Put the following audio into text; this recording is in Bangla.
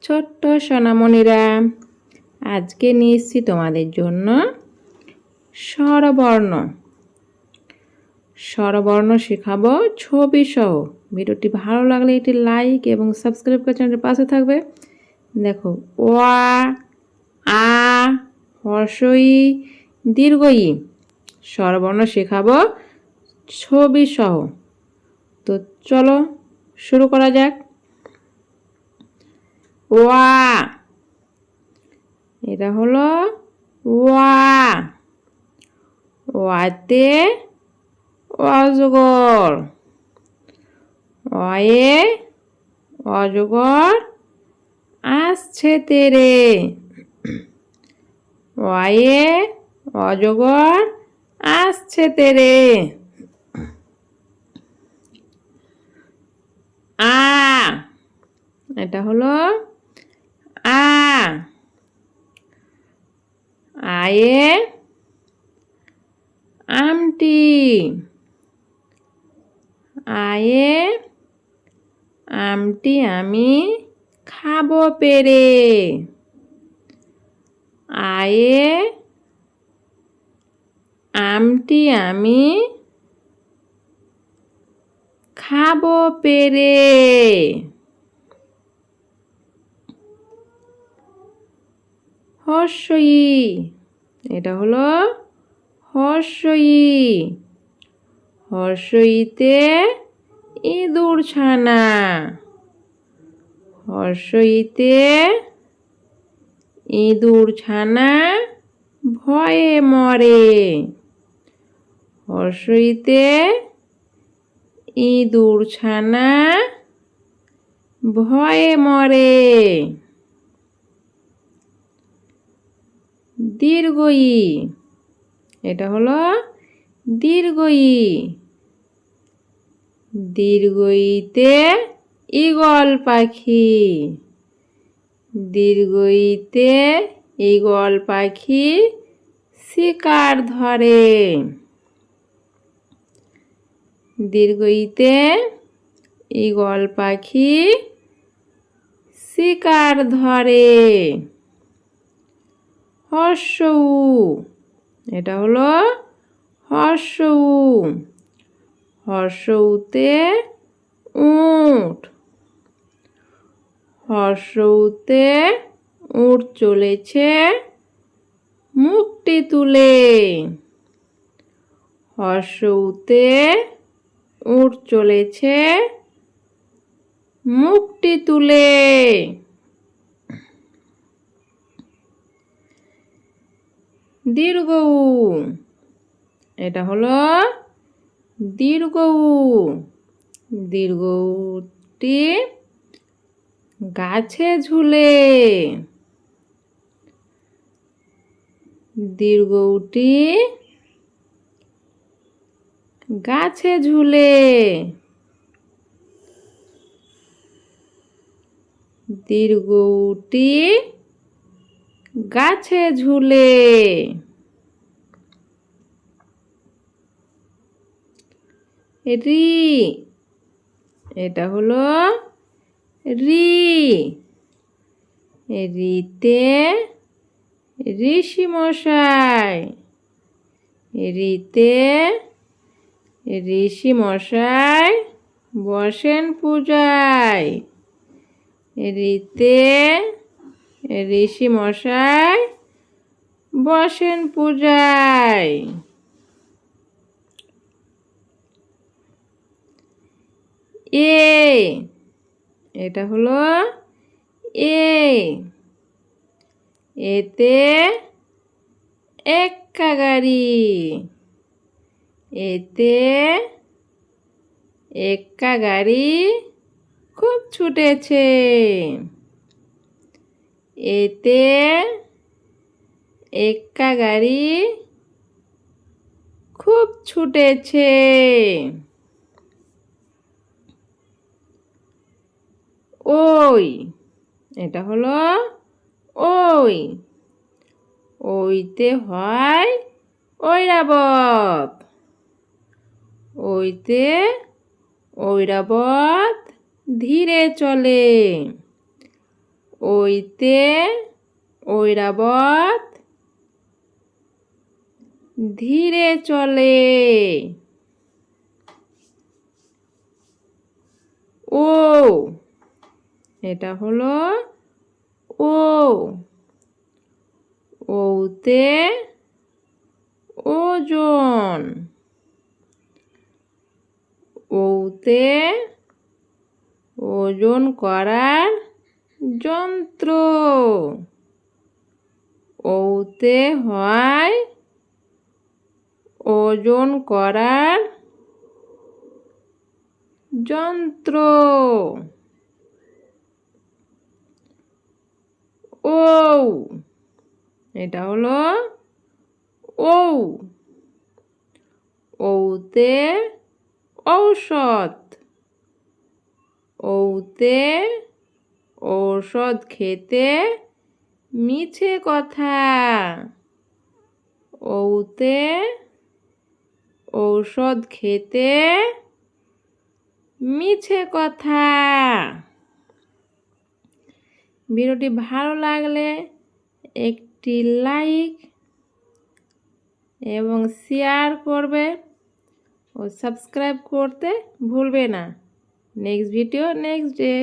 ছোট্ট সোনামণিরা, আজকে নিয়ে এসেছি তোমাদের জন্য স্বরবর্ণ। স্বরবর্ণ শেখাবো ছবি সহ। ভিডিওটি ভালো লাগলে একটি লাইক এবং সাবস্ক্রাইব করে চ্যানেলের পাশে থাকবে। দেখো, ওয়া, আ, হর্ষই, দীর্ঘই স্বরবর্ণ শেখাবো ছবি সহ। তো চলো শুরু করা যাক। ওয়া, এটা হলো ওয়া। ওয়াতে অজগর। অয়ে অজগর আসছে তেরে। অয়ে অজগর আসছে তেরে। আ, এটা হলো আ। আয়ে আমটি। আয়ে আমটি আমি খাবো পেরে। আয়ে আমটি আমি খাবো পেরে। হর্ষই, এটা হলো হর্ষই। হর্ষইতে ইঁদুর ছানা। হর্ষইতে ইঁদুর ছানা ভয়ে মরে। হর্ষইতে ইঁদুর ছানা ভয়ে মরে। দীর্ঘই, এটা হলো দীর্ঘই। দীর্ঘইতে ঈগল পাখি। দীর্ঘইতে ঈগল পাখি শিকার ধরে। দীর্ঘইতে ঈগল পাখি শিকার ধরে। হর্ষউ, এটা হলো হর্ষউ। হর্ষউতে উট। হর্ষউতে উট চলেছে মুখটি তুলে। হর্ষউতে উট চলেছে মুখটি তুলে। দীর্ঘউ, এটা হলো দীর্ঘউ। দীর্ঘউটি গাছে ঝুলে। দীর্ঘউটি গাছে ঝুলে। দীর্ঘউটি গাছে ঝুলে। রি, এটা হলো রি। রিতে ঋষি মশাই। রিতে ঋষি মশাই বসেন পূজায়। রিতে ঋষি মশাই বসেন পূজায়। এ, এটা হলো এ। এতে এক্কা গাড়ি। এতে এক্কা গাড়ি খুব ছুটেছে। এতে এক্কা গাড়ি খুব ছুটেছে। ওই, এটা হলো ওই। ওইতে হয় ঐরাবত। ওইতে ঐরাবত ধীরে চলে। ওইতে ঐরাবত ধীরে চলে। ও, এটা হলো ও। ওতে ওজন। ওতে ওজন করার যন্ত্র। ওতে হয় ওজন করার যন্ত্র। ও, এটা হলো ও। ওতে ঔষধ। ওতে ঔষধ খেতে মিছে কথা। ওতে ঔষধ খেতে মিছে কথা। ভিডিওটি ভালো লাগলে একটি লাইক এবং শেয়ার করবে ও সাবস্ক্রাইব করতে ভুলবে না। Next video next day.